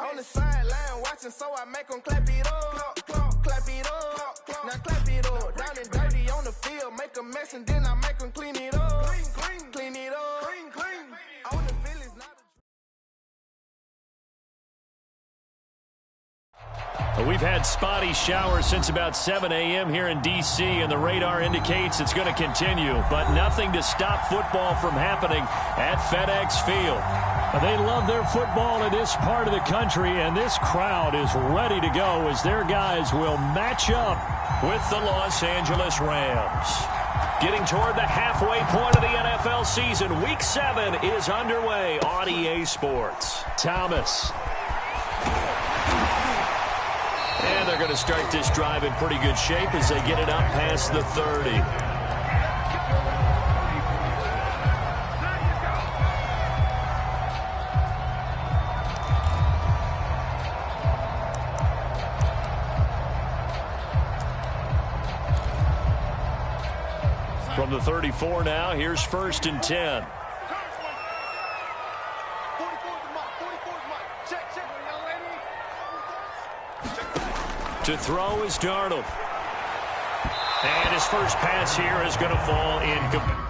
On the sideline watching, so I make them clap it up. Clap it up. Now clap it up. Down and dirty on the field, make a mess and then I make them clean it up. Clean it up. On the field is not We've had spotty showers since about 7 a.m. here in D.C., and the radar indicates it's going to continue, but nothing to stop football from happening at FedEx Field. They love their football in this part of the country, and this crowd is ready to go as their guys will match up with the Los Angeles Rams. Getting toward the halfway point of the NFL season, Week 7 is underway on EA Sports. Thomas. And they're going to start this drive in pretty good shape as they get it up past the 30. From the 34 now, here's 1st and 10. To throw is Darnold. And his first pass here is going to fall incomplete.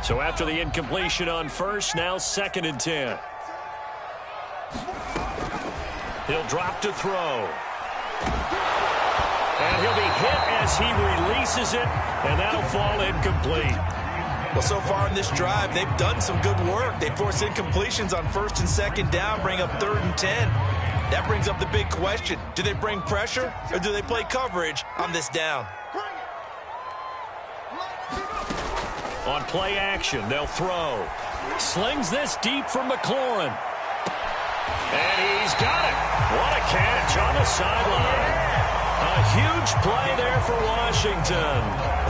So after the incompletion on first, now 2nd and 10. He'll drop to throw. And he'll be hit as he releases it, and that'll fall incomplete. Well, so far in this drive, they've done some good work. They force incompletions on 1st and 2nd down, bring up 3rd and 10. That brings up the big question. Do they bring pressure, or do they play coverage on this down? On play action, they'll throw. Slings this deep from McLaurin. And he's got it. What a catch on the sideline. A huge play there for Washington.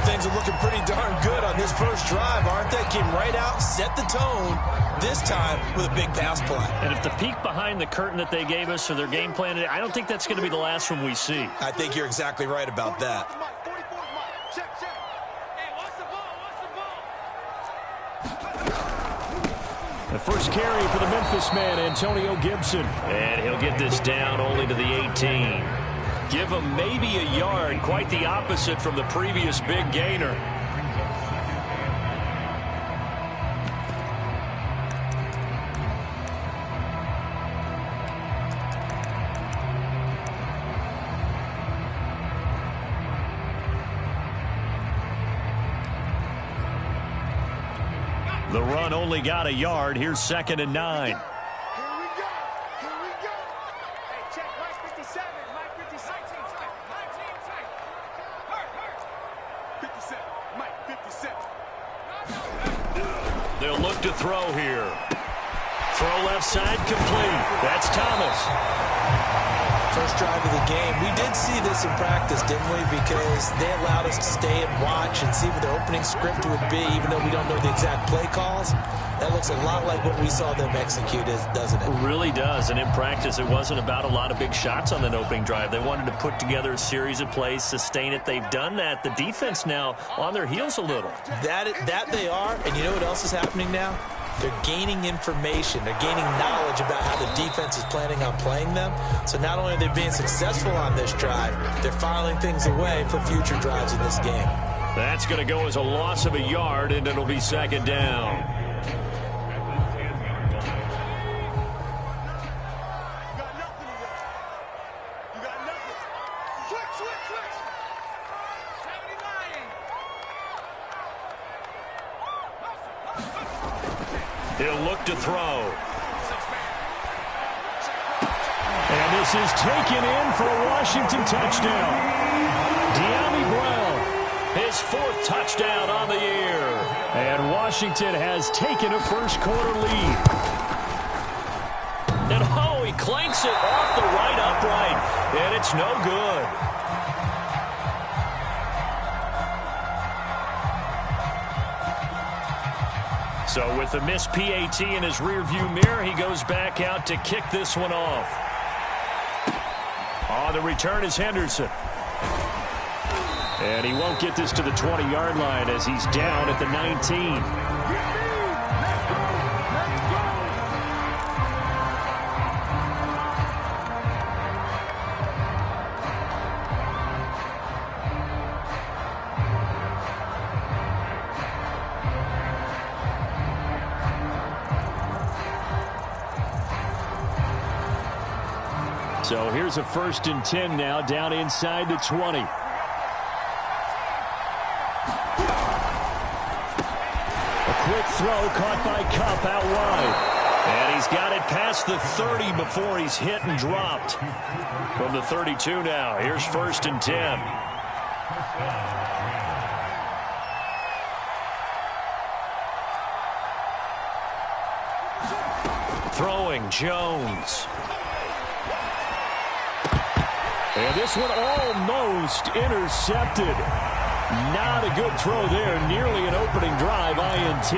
Things are looking pretty darn good on this first drive, aren't they? Came right out, set the tone, this time with a big pass play. And if the peek behind the curtain that they gave us or their game plan, I don't think that's going to be the last one we see. I think you're exactly right about that. The first carry for the Memphis man, Antonio Gibson. And he'll get this down only to the 18. Give him maybe a yard, quite the opposite from the previous big gainer. The run only got a yard. Here's 2nd and 9. Here we go. Hey, check Mike 57. Mike 57. 57. Mike 57. They'll look to throw here. Throw left side complete. That's Thomas. First drive of the game. We did see this in practice, didn't we? Because they allowed us to stay and watch and see what their opening script would be, even though we don't know the exact play calls. That looks a lot like what we saw them execute, doesn't it? It really does. And in practice, it wasn't about a lot of big shots on that opening drive. They wanted to put together a series of plays, sustain it. They've done that. The defense now on their heels a little. That they are. And you know what else is happening now? They're gaining information. They're gaining knowledge about how the defense is planning on playing them. So not only are they being successful on this drive, they're filing things away for future drives in this game. That's going to go as a loss of a yard, and it'll be second down. He'll look to throw. And this is taken in for a Washington touchdown. De'Ami Brown, his 4th touchdown on the year. And Washington has taken a first-quarter lead. And oh, he clanks it off the right upright, and it's no good. So with the missed PAT in his rearview mirror, he goes back out to kick this one off. On the return is Henderson. And he won't get this to the 20-yard line as he's down at the 19. So here's a 1st and 10 now, down inside the 20. A quick throw caught by Kupp out wide. And he's got it past the 30 before he's hit and dropped. From the 32 now, here's 1st and 10. Throwing, Jones. And this one almost intercepted. Not a good throw there. Nearly an opening drive INT.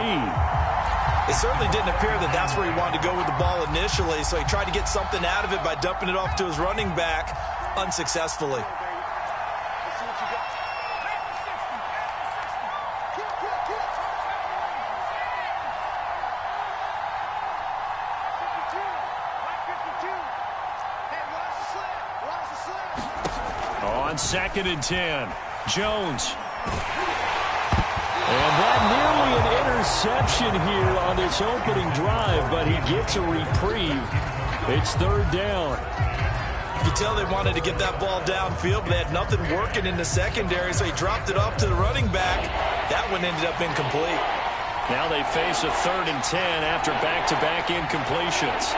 It certainly didn't appear that that's where he wanted to go with the ball initially, so he tried to get something out of it by dumping it off to his running back unsuccessfully. On 2nd and 10, Jones. And that nearly an interception here on this opening drive, but he gets a reprieve. It's 3rd down. You can tell they wanted to get that ball downfield, but they had nothing working in the secondary, so he dropped it off to the running back. That one ended up incomplete. Now they face a 3rd and 10 after back-to-back incompletions.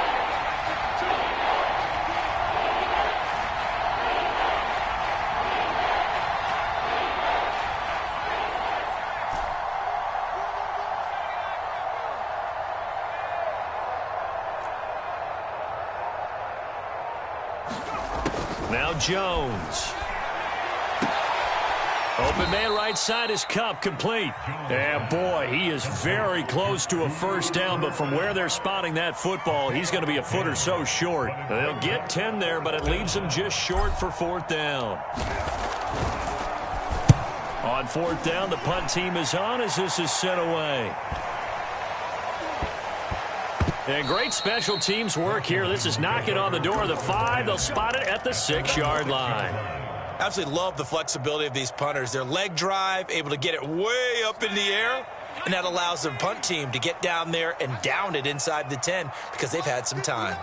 Now Jones. Open man right side is Kupp, complete. Yeah, boy, he is very close to a 1st down, but from where they're spotting that football, he's going to be a foot or so short. They'll get 10 there, but it leaves them just short for 4th down. On 4th down, the punt team is on as this is sent away. And great special teams work here. This is knocking on the door of the 5. They'll spot it at the 6-yard line. Absolutely love the flexibility of these punters. Their leg drive, able to get it way up in the air, and that allows the punt team to get down there and down it inside the 10 because they've had some time.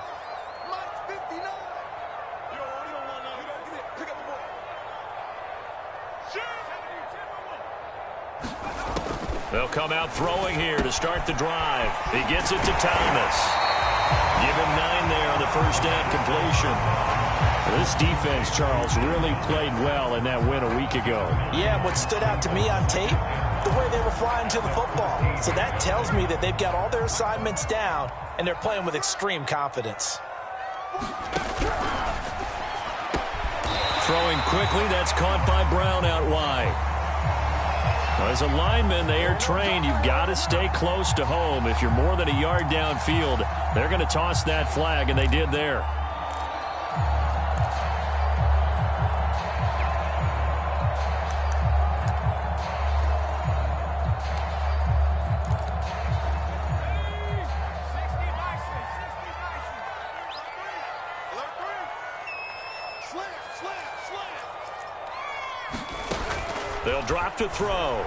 They'll come out throwing here to start the drive. He gets it to Thomas. Give him 9 there on the 1st down completion. This defense, Charles, really played well in that win a week ago. Yeah, what stood out to me on tape, the way they were flying to the football. So that tells me that they've got all their assignments down, and they're playing with extreme confidence. Throwing quickly, that's caught by Brown out wide. As a lineman, they are trained. You've got to stay close to home. If you're more than a yard downfield, they're going to toss that flag, and they did there. They'll drop to throw.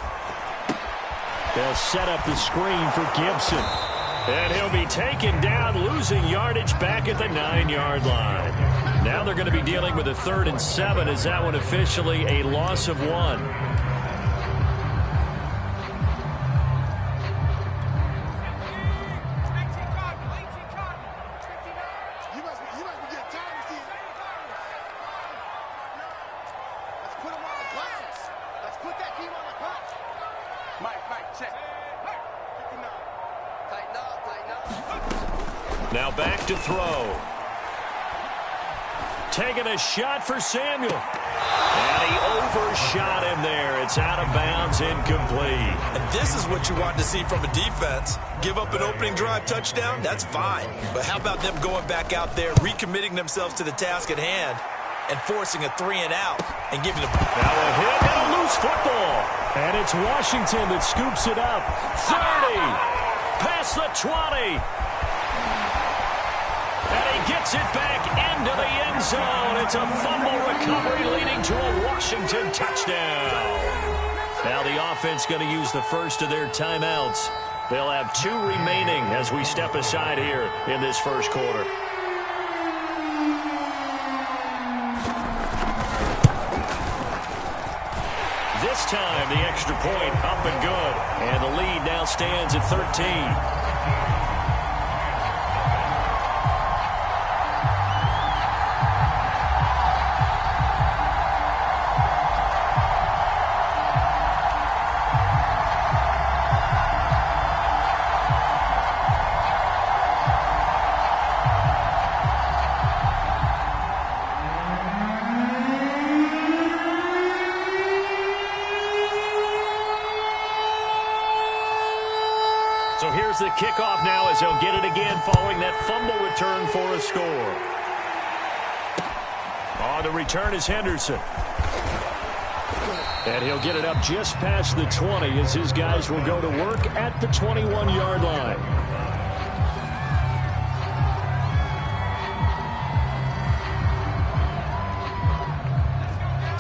They'll set up the screen for Gibson. And he'll be taken down, losing yardage back at the 9-yard line. Now they're going to be dealing with a 3rd and 7. Is that one officially a loss of 1? Now back to throw. Taking a shot for Samuel. And he overshot him there. It's out of bounds, incomplete. And this is what you want to see from a defense. Give up an opening drive touchdown, that's fine. But how about them going back out there, recommitting themselves to the task at hand, and forcing a 3-and-out and giving them... Now a hit and a loose football. And it's Washington that scoops it up. 30. Past the 20. And he gets it back into the end zone. It's a fumble recovery leading to a Washington touchdown. Now the offense going to use the first of their timeouts. They'll have 2 remaining as we step aside here in this first quarter. This time the extra point up and good. And the lead now stands at 13. So here's the kickoff now as they'll get it again following that fumble return for a score. On the return is Henderson. And he'll get it up just past the 20 as his guys will go to work at the 21-yard line.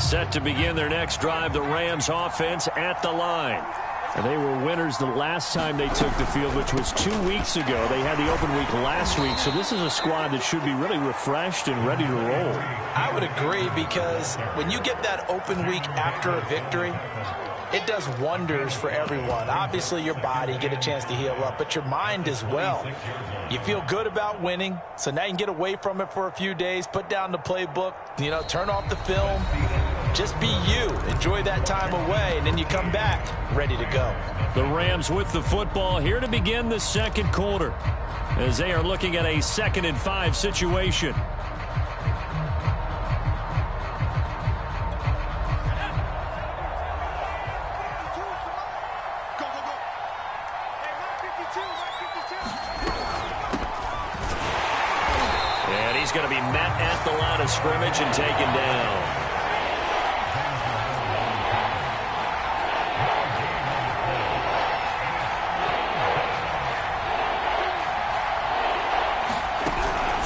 Set to begin their next drive, the Rams offense at the line. And they were winners the last time they took the field, which was 2 weeks ago. They had the open week last week, so this is a squad that should be really refreshed and ready to roll. I would agree, because when you get that open week after a victory, it does wonders for everyone. Obviously, your body, get a chance to heal up, but your mind as well. You feel good about winning, so now you can get away from it for a few days, put down the playbook, turn off the film. Just be you. Enjoy that time away, and then you come back ready to go. The Rams with the football here to begin the second quarter as they are looking at a 2nd and 5 situation. And he's going to be met at the line of scrimmage and taken down.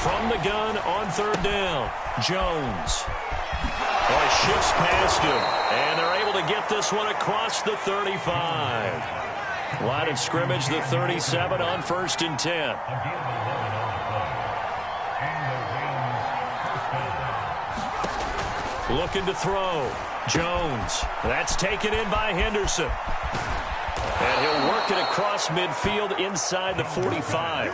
From the gun on 3rd down, Jones. Well, shifts past him, and they're able to get this one across the 35. Line of scrimmage, the 37 on 1st and 10. Looking to throw. Jones. That's taken in by Henderson. And he'll work it across midfield inside the 45.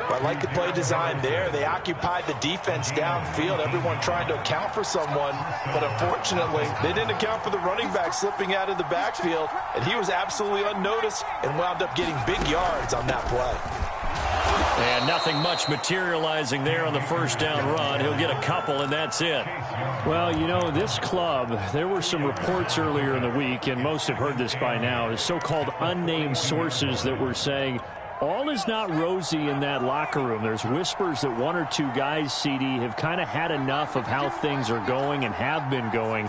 I like the play design there. They occupied the defense downfield, everyone trying to account for someone, but unfortunately, they didn't account for the running back slipping out of the backfield, and he was absolutely unnoticed and wound up getting big yards on that play. And nothing much materializing there on the first down run. He'll get a couple, and that's it. Well, this club, there were some reports earlier in the week, and most have heard this by now, the so-called unnamed sources that were saying all is not rosy in that locker room. There's whispers that 1 or 2 guys, CD, have kind of had enough of how things are going and have been going.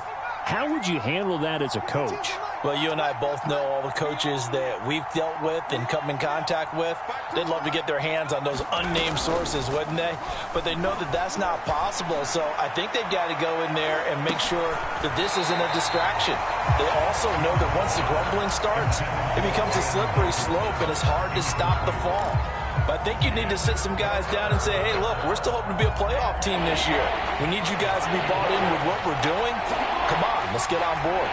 How would you handle that as a coach? Well, you and I both know all the coaches that we've dealt with and come in contact with. They'd love to get their hands on those unnamed sources, wouldn't they? But they know that that's not possible. So I think they've got to go in there and make sure that this isn't a distraction. They also know that once the grumbling starts, it becomes a slippery slope and it's hard to stop the fall. But I think you need to sit some guys down and say, hey, look, we're still hoping to be a playoff team this year. We need you guys to be bought in with what we're doing. Come on, let's get on board.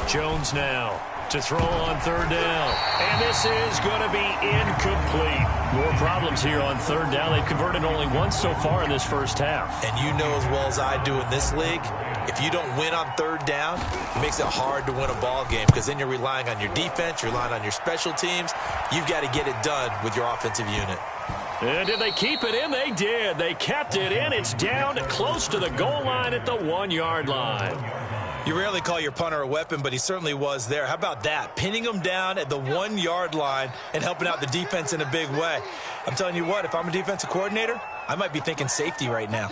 Jones now to throw on third down. And this is going to be incomplete. More problems here on third down. They've converted only once so far in this first half. And you know as well as I do in this league, if you don't win on third down, it makes it hard to win a ball game because then you're relying on your defense, you're relying on your special teams. You've got to get it done with your offensive unit. And did they keep it in? They did. They kept it in. It's down close to the goal line at the 1-yard line. You rarely call your punter a weapon, but he certainly was there. How about that? Pinning him down at the 1-yard line and helping out the defense in a big way. I'm telling you what, if I'm a defensive coordinator, I might be thinking safety right now.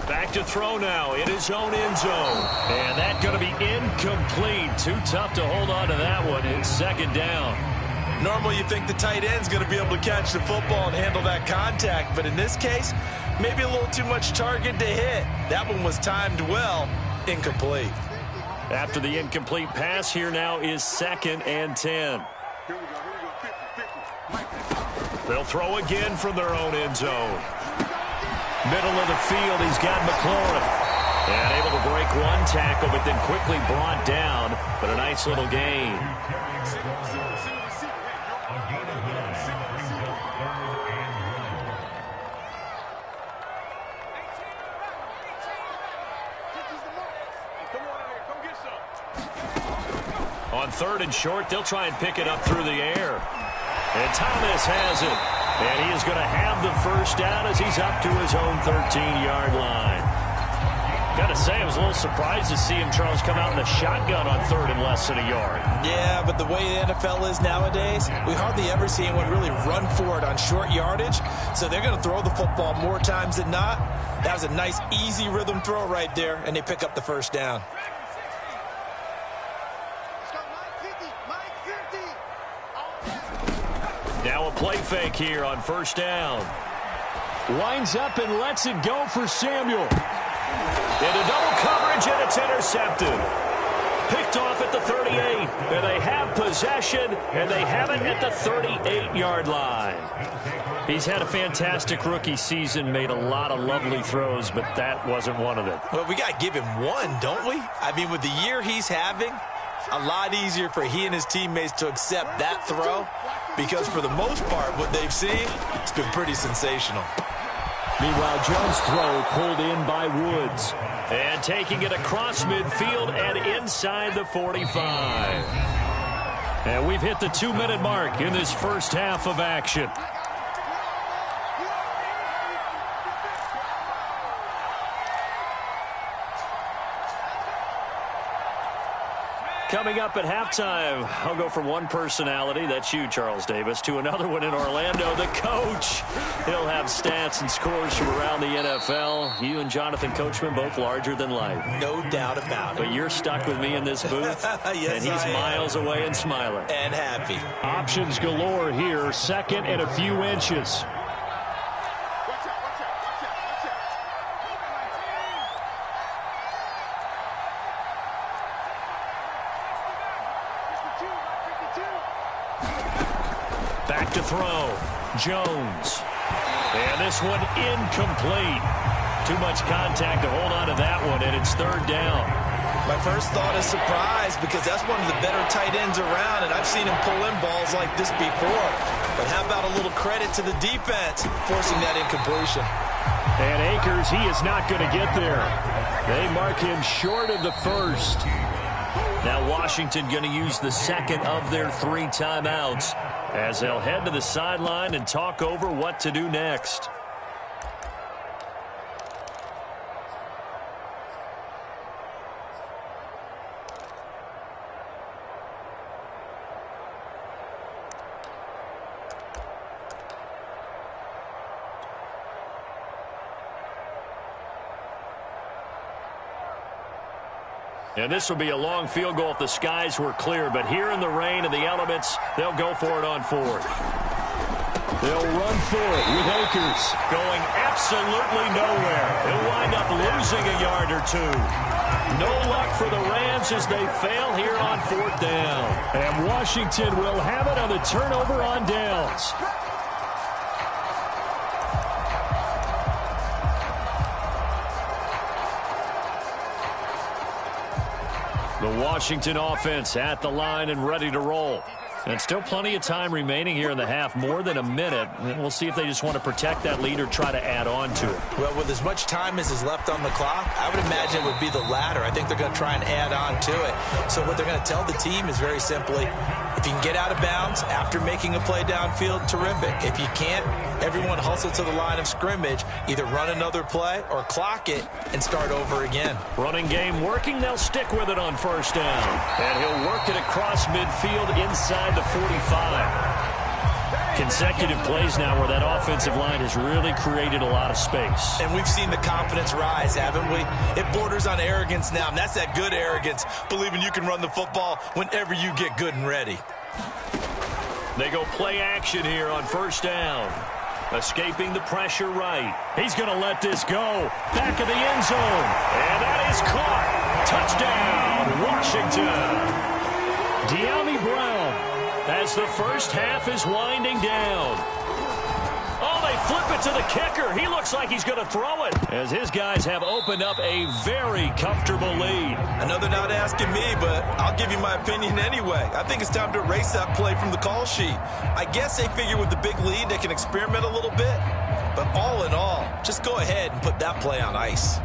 Back to throw now in his own end zone. And that's going to be incomplete. Too tough to hold on to that one. It's second down. Normally you think the tight end's going to be able to catch the football and handle that contact, but in this case, maybe a little too much target to hit. That one was timed well, incomplete. After the incomplete pass, here now is 2nd and 10. They'll throw again from their own end zone. Middle of the field, he's got McLaurin. And able to break one tackle, but then quickly brought down, but a nice little gain. On 3rd and short, they'll try and pick it up through the air. And Thomas has it. And he is going to have the first down as he's up to his own 13-yard line. Got to say, I was a little surprised to see him, Charles, come out in the shotgun on 3rd and less than a yard. Yeah, but the way the NFL is nowadays, we hardly ever see anyone really run for it on short yardage. So they're going to throw the football more times than not. That was a nice, easy rhythm throw right there, and they pick up the first down. Now a play fake here on first down. Winds up and lets it go for Samuel. Into double coverage, and it's intercepted. Picked off at the 38. And they have possession, and they have it at the 38-yard line. He's had a fantastic rookie season, made a lot of lovely throws, but that wasn't one of them. Well, we got to give him one, don't we? I mean, with the year he's having, a lot easier for he and his teammates to accept that throw because for the most part, what they've seen, it's been pretty sensational. Meanwhile, Jones' throw pulled in by Woods. And taking it across midfield and inside the 45. And we've hit the 2-minute mark in this first half of action. Coming up at halftime, I'll go from one personality, that's you, Charles Davis, to another one in Orlando, the coach. He'll have stats and scores from around the NFL. You and Jonathan Coachman, both larger than life. No doubt about it. But you're stuck with me in this booth, yes, and he's miles away and smiling. And happy. Options galore here, 2nd and a few inches. Back to throw. Jones. And this one incomplete. Too much contact to hold on to that one, and it's 3rd down. My first thought is surprise because that's one of the better tight ends around, and I've seen him pull in balls like this before. But how about a little credit to the defense forcing that incompletion? And Akers, he is not going to get there. They mark him short of the first. Now Washington going to use the 2nd of their 3 timeouts as they'll head to the sideline and talk over what to do next. And this will be a long field goal if the skies were clear. But here in the rain and the elements, they'll go for it on fourth. They'll run for it with Akers. Going absolutely nowhere. He'll wind up losing a yard or two. No luck for the Rams as they fail here on fourth down. And Washington will have it on the turnover on downs. The Washington offense at the line and ready to roll. And still plenty of time remaining here in the half, more than a minute. We'll see if they just want to protect that lead or try to add on to it. Well, with as much time as is left on the clock, I would imagine it would be the latter. I think they're going to try and add on to it. So what they're going to tell the team is very simply, if you can get out of bounds after making a play downfield, terrific. If you can't, everyone hustle to the line of scrimmage, either run another play or clock it and start over again. Running game working, they'll stick with it on first down. And he'll work it across midfield inside the 45. Consecutive plays now where that offensive line has really created a lot of space. And we've seen the confidence rise, haven't we? It borders on arrogance now, and that's that good arrogance, believing you can run the football whenever you get good and ready. They go play action here on first down. Escaping the pressure right. He's going to let this go. Back of the end zone. And that is caught. Touchdown, Washington. De'Ami Brown, as the first half is winding down. Oh, they flip it to the kicker. He looks like he's going to throw it, as his guys have opened up a very comfortable lead. I know they're not asking me, but I'll give you my opinion anyway. I think it's time to erase that play from the call sheet. I guess they figure with the big lead they can experiment a little bit. But all in all, just go ahead and put that play on ice.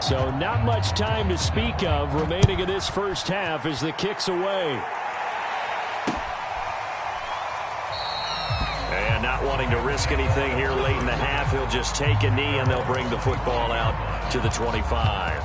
So not much time to speak of remaining in this first half as the kick's away. And not wanting to risk anything here late in the half, he'll just take a knee and they'll bring the football out to the 25.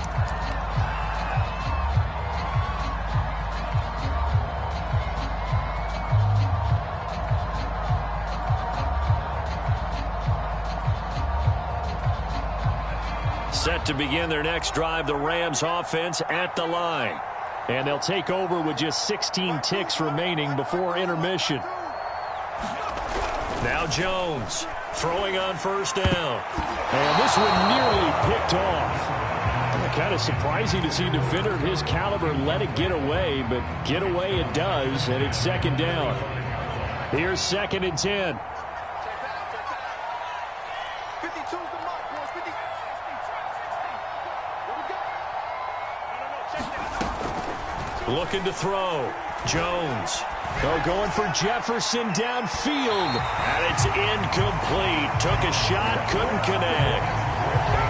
Set to begin their next drive, the Rams offense at the line. And they'll take over with just 16 ticks remaining before intermission. Now Jones throwing on first down. And this one nearly picked off. Kind of surprising to see a defender of his caliber let it get away, but get away it does, and it's second down. Here's 2nd and 10. Looking to throw. Jones. Going for Jefferson downfield. And it's incomplete. Took a shot, couldn't connect.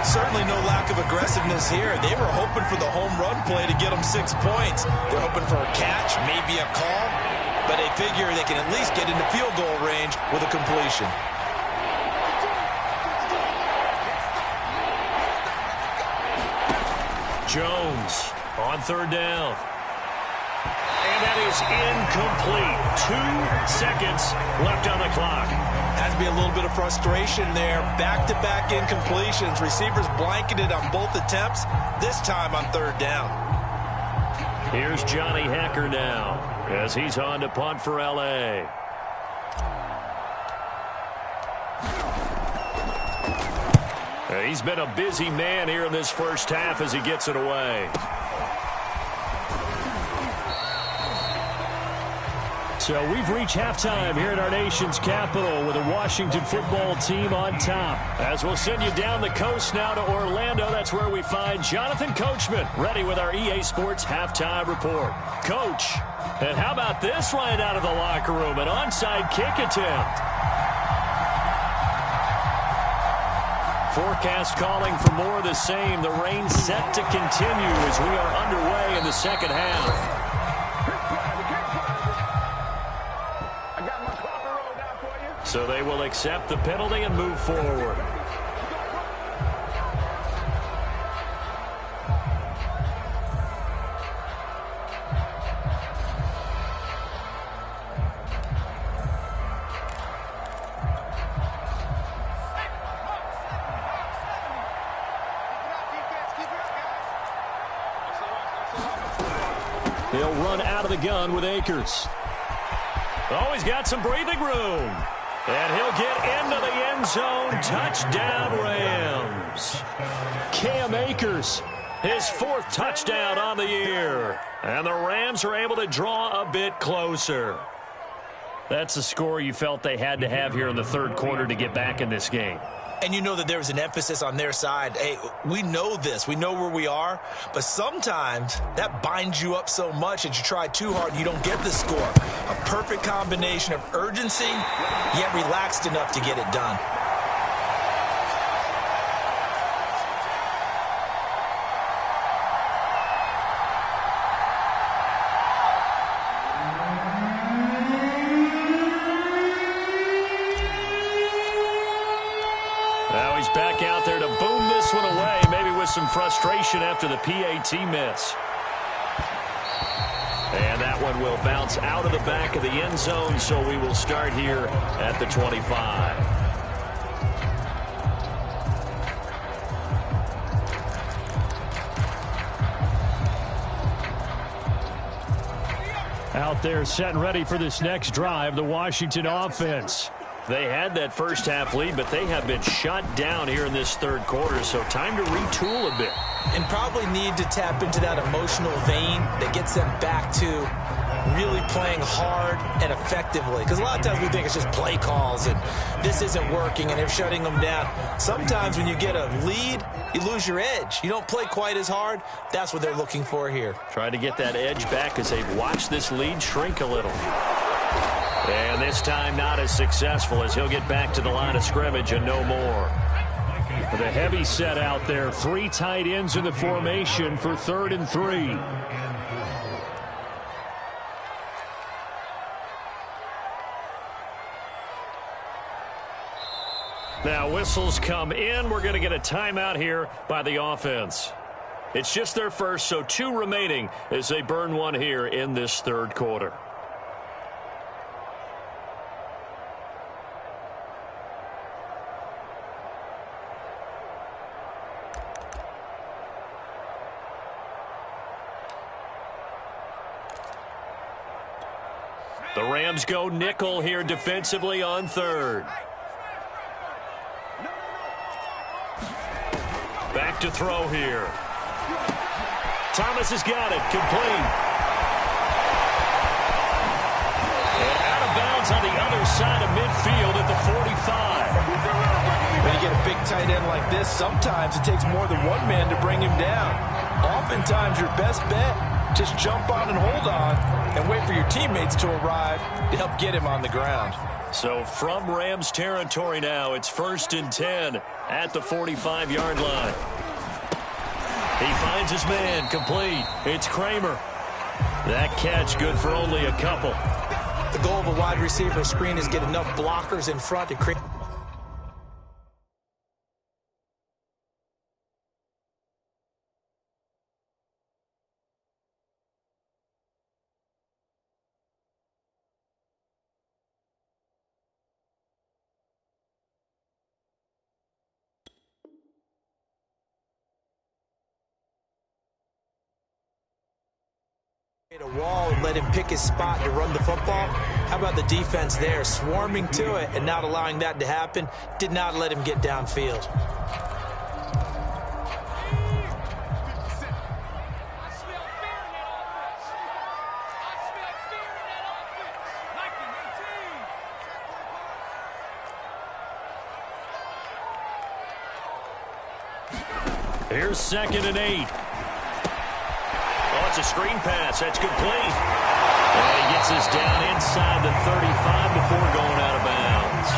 Certainly no lack of aggressiveness here. They were hoping for the home run play to get them 6 points. They're hoping for a catch, maybe a call, but they figure they can at least get into field goal range with a completion. Jones on third down. And that is incomplete. 2 seconds left on the clock. Has to be a little bit of frustration there. Back-to-back incompletions. Receivers blanketed on both attempts, this time on third down. Here's Johnny Hecker now as he's on to punt for L.A. He's been a busy man here in this first half as he gets it away. So we've reached halftime here at our nation's capital with a Washington football team on top. As we'll send you down the coast now to Orlando, that's where we find Jonathan Coachman ready with our EA Sports halftime report. Coach, and how about this right out of the locker room, an onside kick attempt. Forecast calling for more of the same. The rain set to continue as we are underway in the second half. So they will accept the penalty and move forward. will run out of the gun with Akers. Oh, he's got some breathing room. And he'll get into the end zone. Touchdown, Rams. Cam Akers, his 4th touchdown on the year. And the Rams are able to draw a bit closer. That's a score you felt they had to have here in the 3rd quarter to get back in this game. And you know that there was an emphasis on their side. Hey, we know this. We know where we are. But sometimes that binds you up so much that you try too hard and you don't get the score. A perfect combination of urgency, yet relaxed enough to get it done. Now he's back out there to boom this one away, maybe with some frustration after the PAT miss. And that one will bounce out of the back of the end zone, so we will start here at the 25. Out there set and ready for this next drive, the Washington offense. They had that first half lead, but they have been shut down here in this 3rd quarter, so time to retool a bit. And probably need to tap into that emotional vein that gets them back to really playing hard and effectively. Because a lot of times we think it's just play calls and this isn't working and they're shutting them down. Sometimes when you get a lead, you lose your edge. You don't play quite as hard. That's what they're looking for here. Trying to get that edge back as they've watched this lead shrink a little. And this time not as successful as he'll get back to the line of scrimmage and no more. The heavy set out there. 3 tight ends in the formation for 3rd and 3. Now whistles come in. We're going to get a timeout here by the offense. It's just their first, so 2 remaining as they burn one here in this 3rd quarter. The Rams go nickel here defensively on 3rd. Back to throw here. Thomas has got it. Complete. And out of bounds on the other side of midfield at the 45. When you get a big tight end like this, sometimes it takes more than one man to bring him down. Oftentimes your best bet, just jump on and hold on and wait for your teammates to arrive to help get him on the ground. So from Rams territory now, it's 1st and 10 at the 45-yard line. He finds his man, complete. It's Kramer. That catch good for only a couple. The goal of a wide receiver screen is get enough blockers in front to create. A wall and let him pick his spot to run the football. How about the defense there, swarming to it and not allowing that to happen? Did not let him get downfield. Here's 2nd and 8. Oh, it's a screen pass. That's complete. And he gets us down inside the 35 before going out of bounds.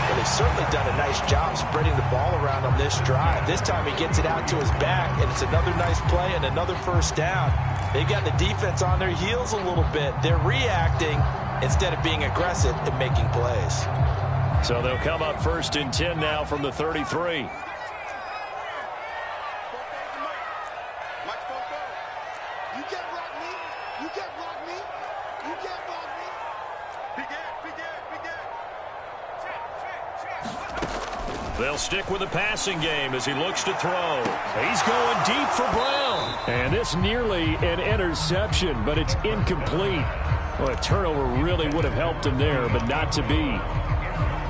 Well, they've certainly done a nice job spreading the ball around on this drive. This time he gets it out to his back, and it's another nice play and another 1st down. They've got the defense on their heels a little bit. They're reacting instead of being aggressive and making plays. So they'll come up 1st and 10 now from the 33. They'll stick with the passing game as he looks to throw. He's going deep for Brown. And this nearly an interception, but it's incomplete. Well, a turnover really would have helped him there, but not to be.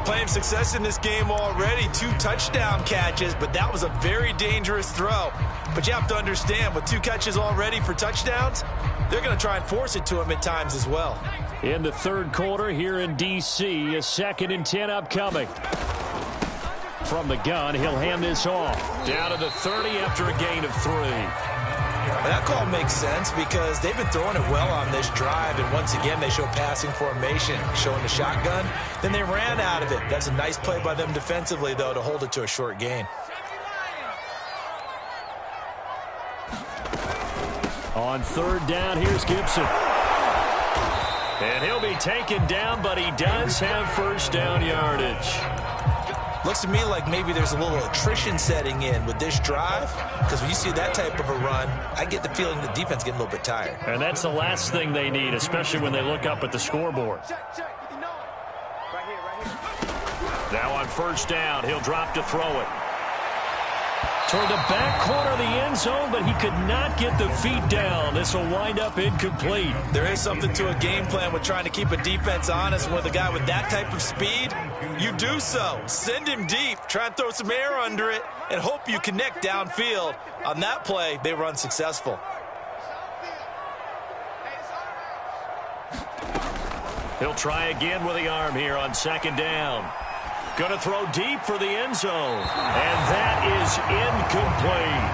Playing success in this game already. 2 touchdown catches, but that was a very dangerous throw. But you have to understand, with 2 catches already for touchdowns, they're going to try and force it to him at times as well. In the third quarter here in D.C., a 2nd and 10 upcoming. From the gun, he'll hand this off. Down to the 30 after a gain of 3. That call makes sense because they've been throwing it well on this drive, and once again they show passing formation, showing the shotgun. Then they ran out of it. That's a nice play by them defensively, though, to hold it to a short gain. On 3rd down, here's Gibson. And he'll be taken down, but he does have first down yardage. Looks to me like maybe there's a little attrition setting in with this drive, because when you see that type of a run, I get the feeling the defense getting a little bit tired. And that's the last thing they need, especially when they look up at the scoreboard. Now on first down, he'll drop to throw it. Toward the back corner of the end zone, but he could not get the feet down. This will wind up incomplete. There is something to a game plan with trying to keep a defense honest. With a guy with that type of speed, you do so. Send him deep, try and throw some air under it, and hope you connect downfield. On that play, they were unsuccessful. He'll try again with the arm here on 2nd down. Going to throw deep for the end zone. And that is incomplete.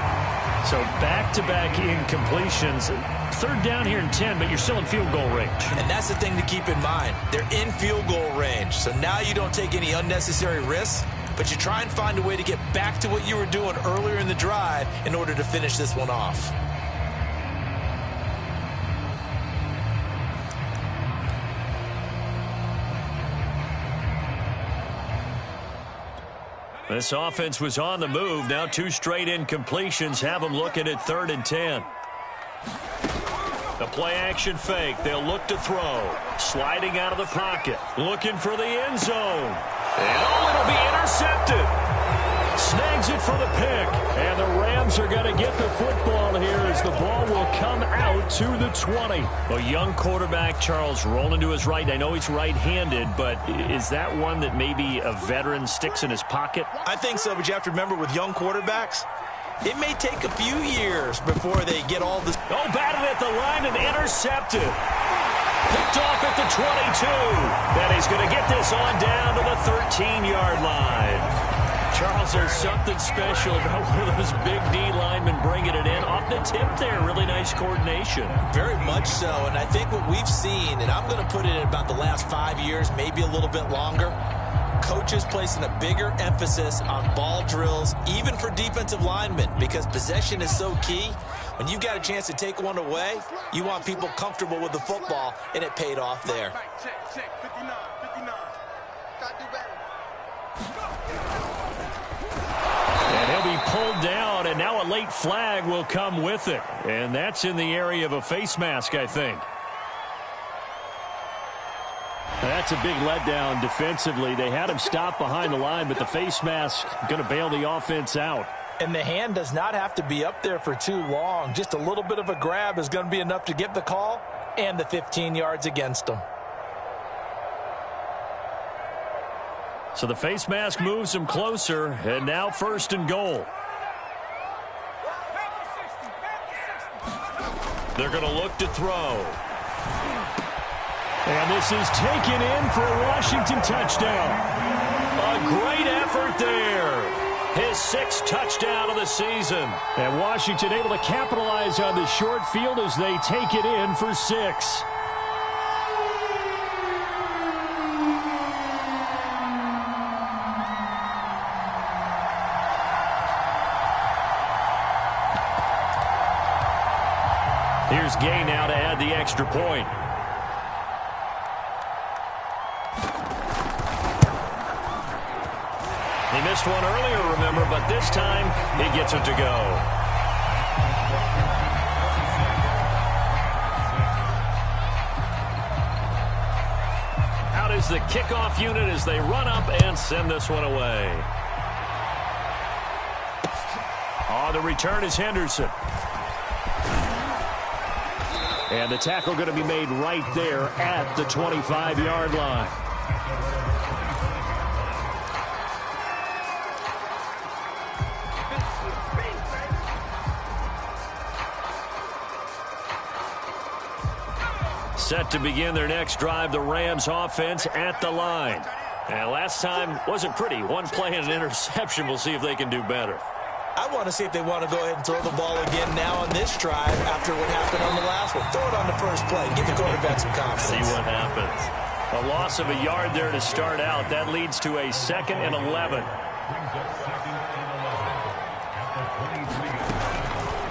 So back-to-back incompletions. 3rd down here in 10, but you're still in field goal range. And that's the thing to keep in mind. They're in field goal range. So now you don't take any unnecessary risks, but you try and find a way to get back to what you were doing earlier in the drive in order to finish this one off. This offense was on the move. Now 2 straight incompletions have them looking at 3rd and 10. The play action fake. They'll look to throw. Sliding out of the pocket. Looking for the end zone. And it'll be intercepted. Snags it for the pick. And the Rams are going to get the football here as the ball will come out to the 20. A young quarterback, Charles, rolling to his right. I know he's right-handed, but is that one that maybe a veteran sticks in his pocket? I think so, but you have to remember with young quarterbacks, it may take a few years before they get all this. Oh, batted at the line and intercepted. Picked off at the 22. And he's going to get this on down to the 13-yard line. Charles, there's something special about one of those big D linemen bringing it in. Off the tip there, really nice coordination. Very much so, and I think what we've seen, and I'm going to put it in about the last 5 years, maybe a little bit longer, coaches placing a bigger emphasis on ball drills, even for defensive linemen, because possession is so key. When you got a chance to take one away, you want people comfortable with the football, and it paid off there. Check, 59. Gotta do better. And he'll be pulled down, and now a late flag will come with it. And that's in the area of a face mask, I think. That's a big letdown defensively. They had him stop behind the line, but the face mask going to bail the offense out. And the hand does not have to be up there for too long. Just a little bit of a grab is going to be enough to get the call and the 15 yards against them. So the face mask moves him closer, and now 1st and goal. They're going to look to throw. And this is taken in for a Washington touchdown. A great effort there. His 6th touchdown of the season. And Washington able to capitalize on the short field as they take it in for 6. Here's Gay now to add the extra point. He missed one earlier, remember, but this time he gets it to go. Out is the kickoff unit as they run up and send this one away. Oh, the return is Henderson. And the tackle going to be made right there at the 25-yard line. Set to begin their next drive, the Rams offense at the line. And last time wasn't pretty. One play and an interception. We'll see if they can do better. I want to see if they want to go ahead and throw the ball again now on this drive after what happened on the last one. Throw it on the first play. Give the quarterback some confidence. See what happens. A loss of a yard there to start out. That leads to a 2nd and 11.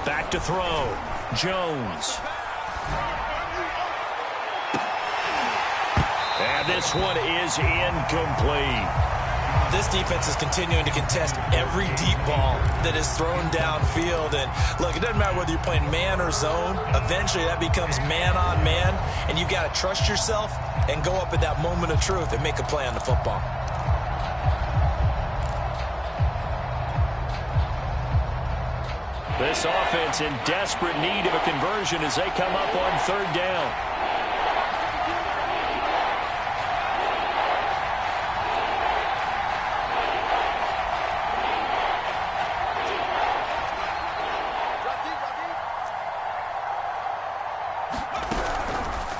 Back to throw. Jones. And this one is incomplete. This defense is continuing to contest every deep ball that is thrown downfield. And look, it doesn't matter whether you're playing man or zone. Eventually that becomes man on man. And you've got to trust yourself and go up at that moment of truth and make a play on the football. This offense in desperate need of a conversion as they come up on 3rd down.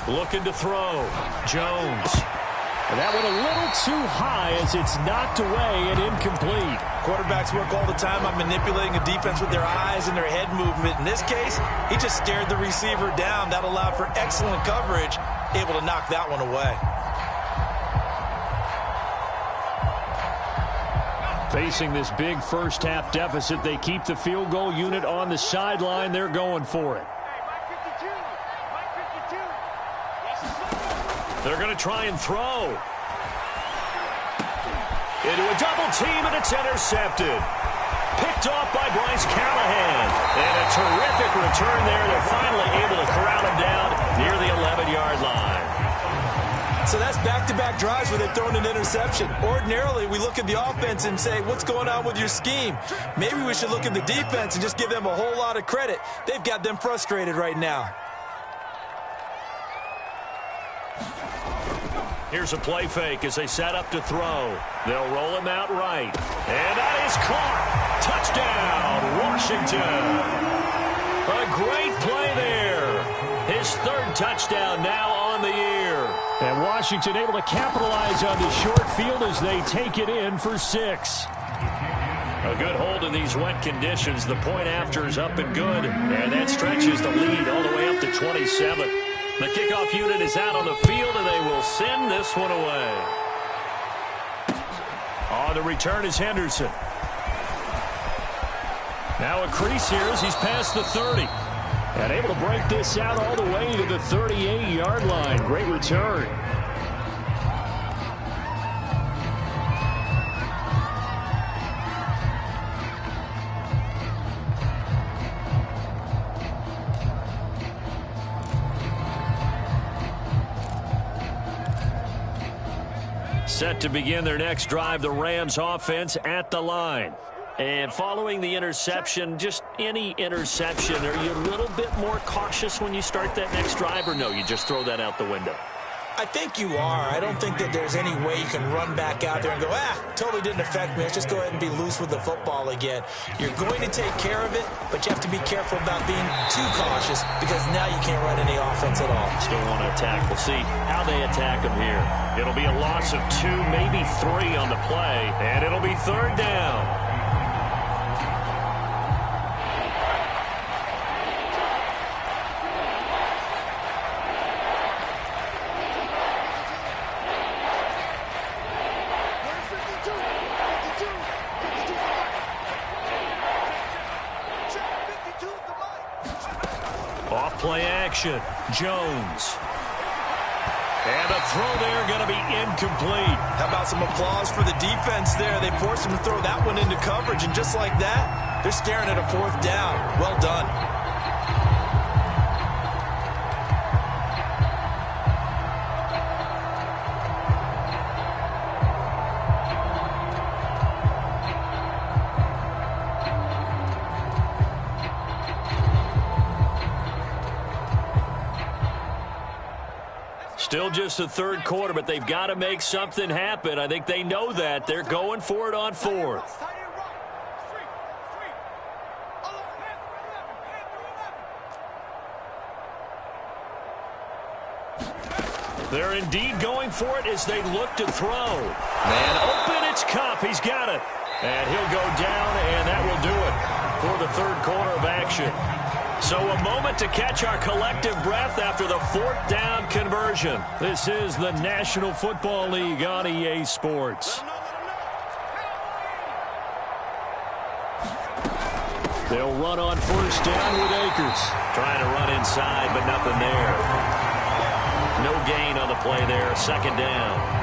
Looking to throw. Jones. And that went a little too high as it's knocked away and incomplete. Quarterbacks work all the time on manipulating a defense with their eyes and their head movement. In this case, he just stared the receiver down. That allowed for excellent coverage, able to knock that one away. Facing this big first-half deficit, they keep the field goal unit on the sideline. They're going for it. They're going to try and throw. Into a double team, and it's intercepted. Picked off by Bryce Callahan. And a terrific return there. They're finally able to corral him down near the 11-yard line. So that's back-to-back drives where they've thrown an interception. Ordinarily, we look at the offense and say, what's going on with your scheme? Maybe we should look at the defense and just give them a whole lot of credit. They've got them frustrated right now. Here's a play fake as they set up to throw. They'll roll him out right. And that is caught. Touchdown, Washington. A great play there. His 3rd touchdown now on the year. And Washington able to capitalize on the short field as they take it in for 6. A good hold in these wet conditions. The point after is up and good. And that stretches the lead all the way up to 27. The kickoff unit is out on the field, and they will send this one away. On the return is Henderson. Now a crease here as he's past the 30. And able to break this out all the way to the 38-yard line. Great return. Set to begin their next drive, the Rams offense at the line. And following the interception, just any interception, are you a little bit more cautious when you start that next drive, or no, you just throw that out the window? I think you are. I don't think that there's any way you can run back out there and go, totally didn't affect me. Let's just go ahead and be loose with the football again. You're going to take care of it, but you have to be careful about being too cautious because now you can't run any offense at all. Still want to attack. We'll see how they attack them here. It'll be a loss of 2, maybe 3 on the play, and it'll be 3rd down. Play action. Jones. And a throw there going to be incomplete. How about some applause for the defense there? They forced him to throw that one into coverage, and just like that, they're staring at a 4th down. Well done. Still just the third quarter, but they've got to make something happen. I think they know that. They're going for it on fourth. They're indeed going for it as they look to throw. And open, it's Kupp. He's got it. And he'll go down, and that will do it for the third quarter of action. So a moment to catch our collective breath after the fourth down conversion. This is the National Football League on EA Sports. They'll run on first down with Akers. Trying to run inside, but nothing there. No gain on the play there. Second down.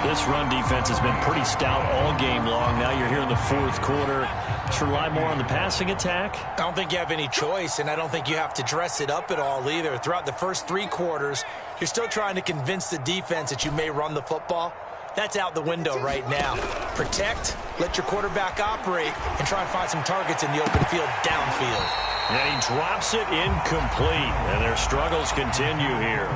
This run defense has been pretty stout all game long. Now you're here in the fourth quarter. Should rely more on the passing attack? I don't think you have any choice, and I don't think you have to dress it up at all either. Throughout the first three quarters, you're still trying to convince the defense that you may run the football. That's out the window right now. Protect, let your quarterback operate, and try and find some targets in the open field downfield. And he drops it incomplete, and their struggles continue here.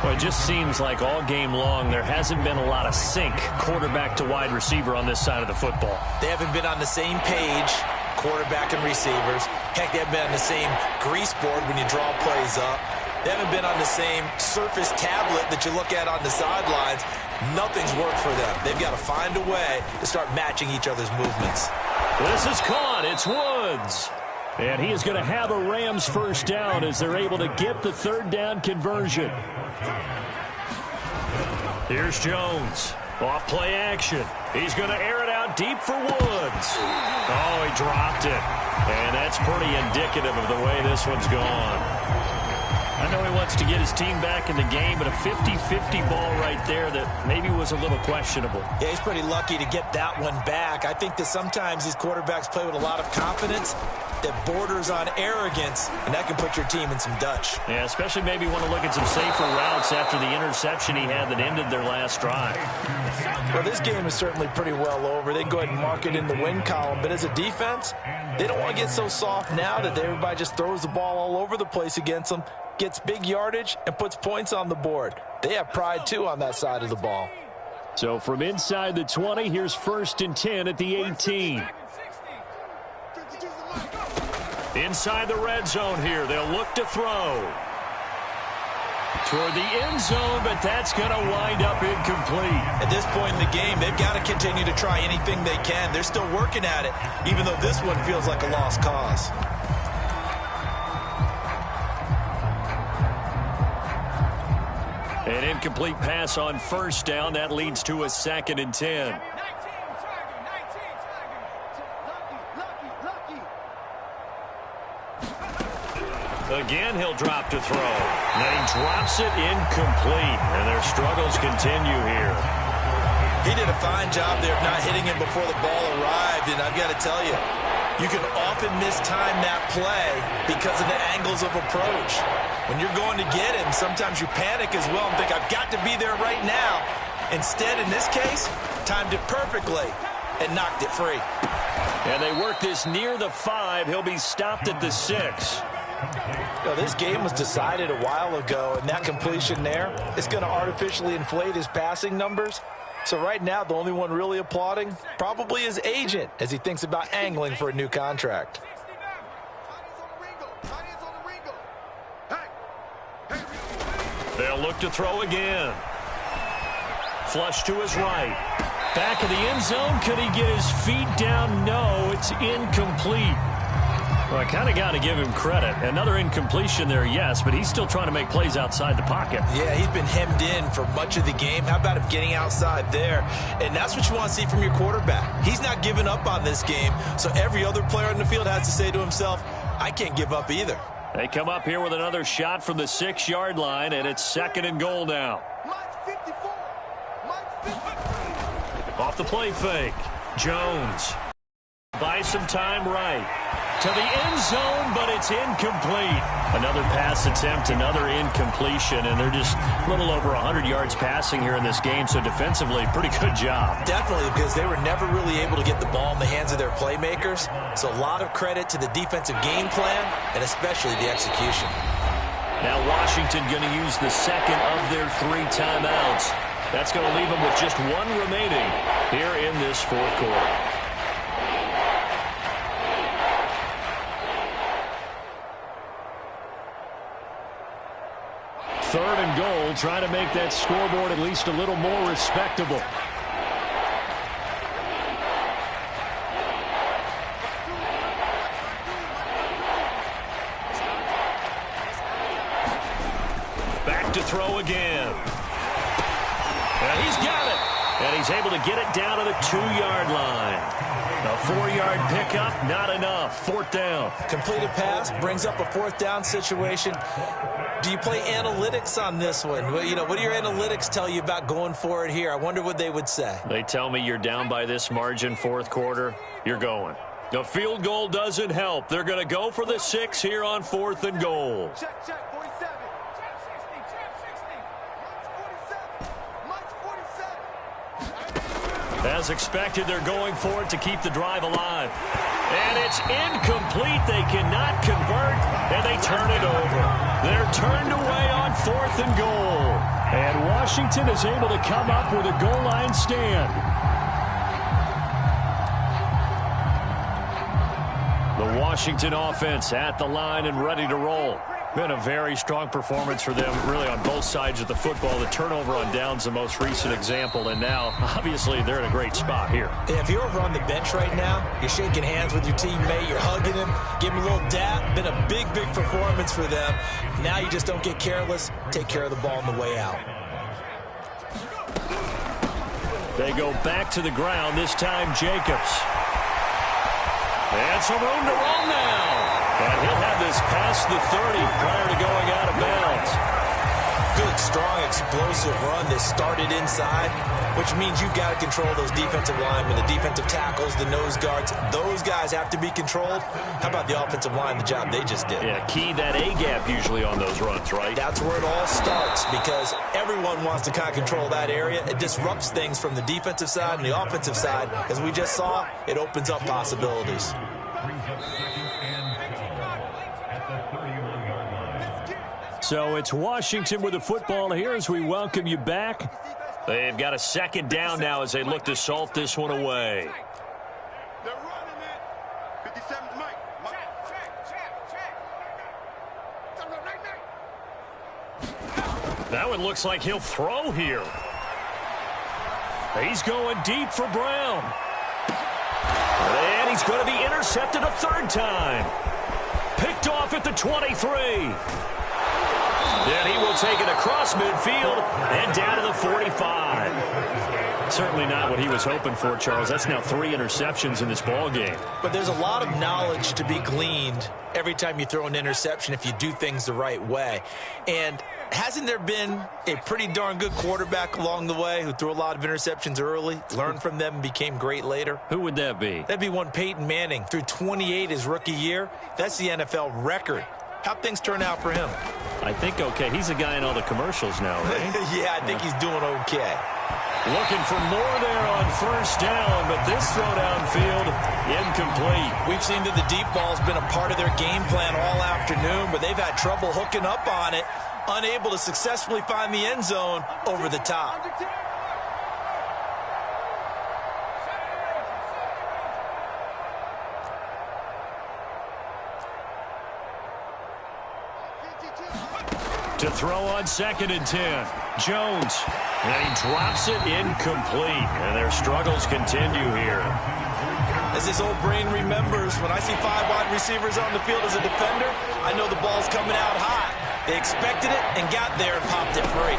Well, it just seems like all game long there hasn't been a lot of sync quarterback to wide receiver on this side of the football. They haven't been on the same page, quarterback and receivers. Heck, they haven't been on the same grease board when you draw plays up. They haven't been on the same surface tablet that you look at on the sidelines. Nothing's worked for them. They've got to find a way to start matching each other's movements. This is caught. It's Woods. And he is going to have a Rams first down as they're able to get the third down conversion. Here's Jones. Off play action. He's going to air it out deep for Woods. Oh, he dropped it. And that's pretty indicative of the way this one's gone. I know he wants to get his team back in the game, but a 50-50 ball right there that maybe was a little questionable. Yeah, he's pretty lucky to get that one back. I think that sometimes these quarterbacks play with a lot of confidence that borders on arrogance, and that can put your team in some Dutch. Yeah, especially maybe want to look at some safer routes after the interception he had that ended their last drive. Well, this game is certainly pretty well over. They can go ahead and mark it in the win column, but as a defense, they don't want to get so soft now that everybody just throws the ball all over the place against them, gets big yardage, and puts points on the board. They have pride, too, on that side of the ball. So from inside the 20, here's 1st and 10 at the 18. Inside the red zone here, they'll look to throw. Toward the end zone, but that's going to wind up incomplete. At this point in the game, they've got to continue to try anything they can. They're still working at it, even though this one feels like a lost cause. An incomplete pass on first down. That leads to a 2nd and 10. Again, he'll drop to throw. And he drops it incomplete. And their struggles continue here. He did a fine job there of not hitting him before the ball arrived. And I've got to tell you, you can often mistime that play because of the angles of approach. When you're going to get him, sometimes you panic as well and think, I've got to be there right now. Instead, in this case, timed it perfectly and knocked it free. And they work this near the 5. He'll be stopped at the 6. Now, this game was decided a while ago, and that completion there is going to artificially inflate his passing numbers. So right now, the only one really applauding probably his agent as he thinks about angling for a new contract. They'll look to throw again. Flush to his right. Back of the end zone. Could he get his feet down? No, it's incomplete. Well, I kind of got to give him credit. Another incompletion there, yes, but he's still trying to make plays outside the pocket. Yeah, he's been hemmed in for much of the game. How about him getting outside there? And that's what you want to see from your quarterback. He's not giving up on this game, so every other player on the field has to say to himself, I can't give up either. They come up here with another shot from the 6-yard line, and it's 2nd and goal now. Off the play fake. Jones buys some time right. To the end zone, but it's incomplete. Another pass attempt, another incompletion, and they're just a little over 100 yards passing here in this game, so defensively, pretty good job. Definitely, because they were never really able to get the ball in the hands of their playmakers, so a lot of credit to the defensive game plan, and especially the execution. Now Washington going to use the second of their 3 timeouts. That's going to leave them with just 1 remaining here in this fourth quarter. Third and goal, trying to make that scoreboard at least a little more respectable. Back to throw again. And he's got it. And he's able to get it down to the 2-yard line. A 4-yard pickup, not enough. 4th down. Completed pass, brings up a 4th down situation. Do you play analytics on this one? Well, you know, what do your analytics tell you about going for it here? I wonder what they would say. They tell me you're down by this margin, fourth quarter, you're going. The field goal doesn't help. They're going to go for the 6 here on 4th and goal. Check, 47. Check 60, check 60. March 47. As expected, they're going for it to keep the drive alive. And it's incomplete. They cannot convert, and they turn it over. They're turned away on 4th and goal. And Washington is able to come up with a goal line stand. The Washington offense at the line and ready to roll. Been a very strong performance for them, really, on both sides of the football. The turnover on downs the most recent example, and now, obviously, they're in a great spot here. If you're over on the bench right now, you're shaking hands with your teammate, you're hugging him, give him a little dap. Been a big, big performance for them. Now you just don't get careless. Take care of the ball on the way out. They go back to the ground, this time Jacobs. And some room to run now. And he'll have this past the 30 prior to going out of bounds. Good, strong, explosive run that started inside, which means you've got to control those defensive linemen, the defensive tackles, the nose guards. Those guys have to be controlled. How about the offensive line, the job they just did? Yeah, key that A-gap usually on those runs, right? That's where it all starts, because everyone wants to kind of control that area. It disrupts things from the defensive side and the offensive side. As we just saw, it opens up possibilities. So it's Washington with the football here as we welcome you back. They've got a 2nd down now as they look to salt this one away. They're running it. 57's Mike. Check. That one looks like he'll throw here. He's going deep for Brown. And he's going to be intercepted a 3rd time. Picked off at the 23. Then he will take it across midfield and down to the 45. Certainly not what he was hoping for, Charles. That's now 3 interceptions in this ball game. But there's a lot of knowledge to be gleaned every time you throw an interception if you do things the right way. And hasn't there been a pretty darn good quarterback along the way who threw a lot of interceptions early, learned from them, and became great later? Who would that be? That'd be one Peyton Manning. Threw 28 his rookie year. That's the NFL record. How'd things turn out for him? I think okay. He's a guy in all the commercials now, right? Yeah, I think he's doing okay. Looking for more there on 1st down, but this throw downfield, incomplete. We've seen that the deep ball's been a part of their game plan all afternoon, but they've had trouble hooking up on it, unable to successfully find the end zone over the top. To throw on 2nd and 10. Jones. And he drops it incomplete. And their struggles continue here. As this old brain remembers, when I see 5 wide receivers on the field as a defender, I know the ball's coming out hot. They expected it and got there and popped it free.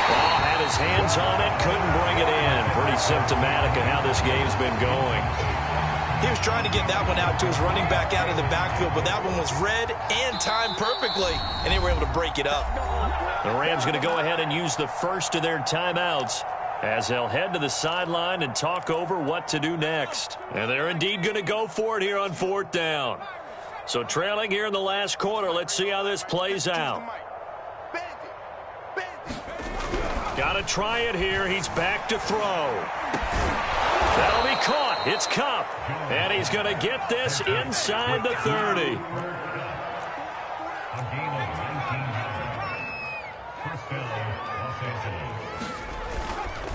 Ball had his hands on it, couldn't bring it in. Pretty symptomatic of how this game's been going. He was trying to get that one out to his running back out of the backfield, but that one was read and timed perfectly, and they were able to break it up. The Rams going to go ahead and use the first of their timeouts as they'll head to the sideline and talk over what to do next. And they're indeed going to go for it here on 4th down. So trailing here in the last quarter, let's see how this plays out. Got to try it here. He's back to throw. That'll be caught. It's Kupp. And he's going to get this inside the 30.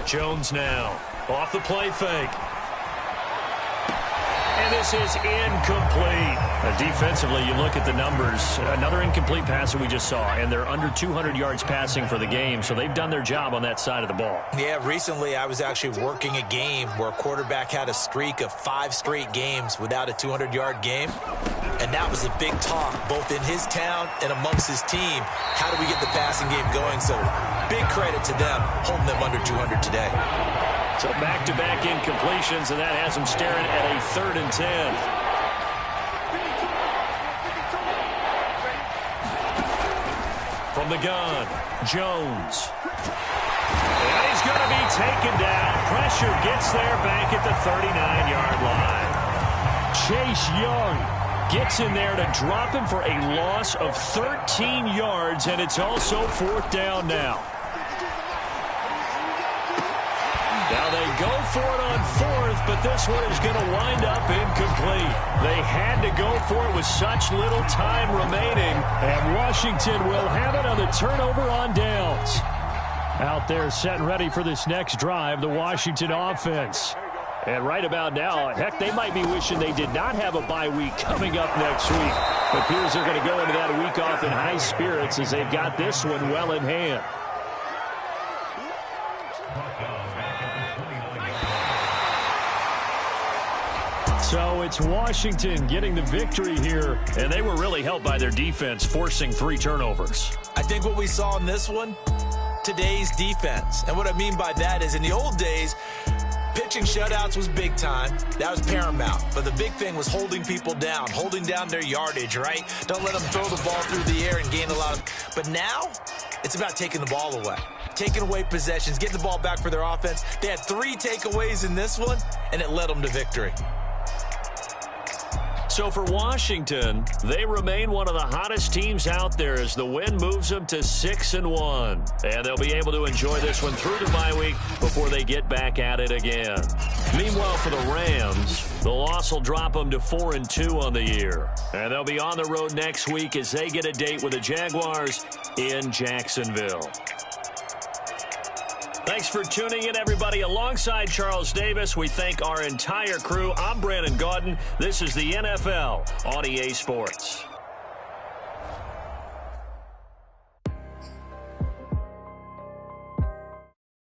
Jones now off the play fake. And this is incomplete. Defensively, you look at the numbers. Another incomplete pass that we just saw, and they're under 200 yards passing for the game, so they've done their job on that side of the ball. Yeah, recently I was actually working a game where a quarterback had a streak of 5 straight games without a 200-yard game, and that was a big talk both in his town and amongst his team. How do we get the passing game going? So big credit to them holding them under 200 today. So back-to-back incompletions, and that has them staring at a 3rd and 10. From the gun, Jones. And he's going to be taken down. Pressure gets there back at the 39-yard line. Chase Young gets in there to drop him for a loss of 13 yards, and it's also 4th down now. Now they go for it on 4th, but this one is going to wind up incomplete. They had to go for it with such little time remaining, and Washington will have it on the turnover on downs. Out there set and ready for this next drive, the Washington offense. And right about now, heck, they might be wishing they did not have a bye week coming up next week. It appears they're going to go into that week off in high spirits as they've got this one well in hand. So it's Washington getting the victory here. And they were really helped by their defense, forcing 3 turnovers. I think what we saw in this one, today's defense. And what I mean by that is in the old days, pitching shutouts was big time. That was paramount. But the big thing was holding people down, holding down their yardage, right? Don't let them throw the ball through the air and gain a lot of... But now, it's about taking the ball away. Taking away possessions, getting the ball back for their offense. They had 3 takeaways in this one, and it led them to victory. So for Washington, they remain one of the hottest teams out there as the win moves them to 6-1. And they'll be able to enjoy this one through the bye week before they get back at it again. Meanwhile, for the Rams, the loss will drop them to 4-2 on the year. And they'll be on the road next week as they get a date with the Jaguars in Jacksonville. Thanks for tuning in, everybody. Alongside Charles Davis, we thank our entire crew. I'm Brandon Gaudin. This is the NFL on EA Sports.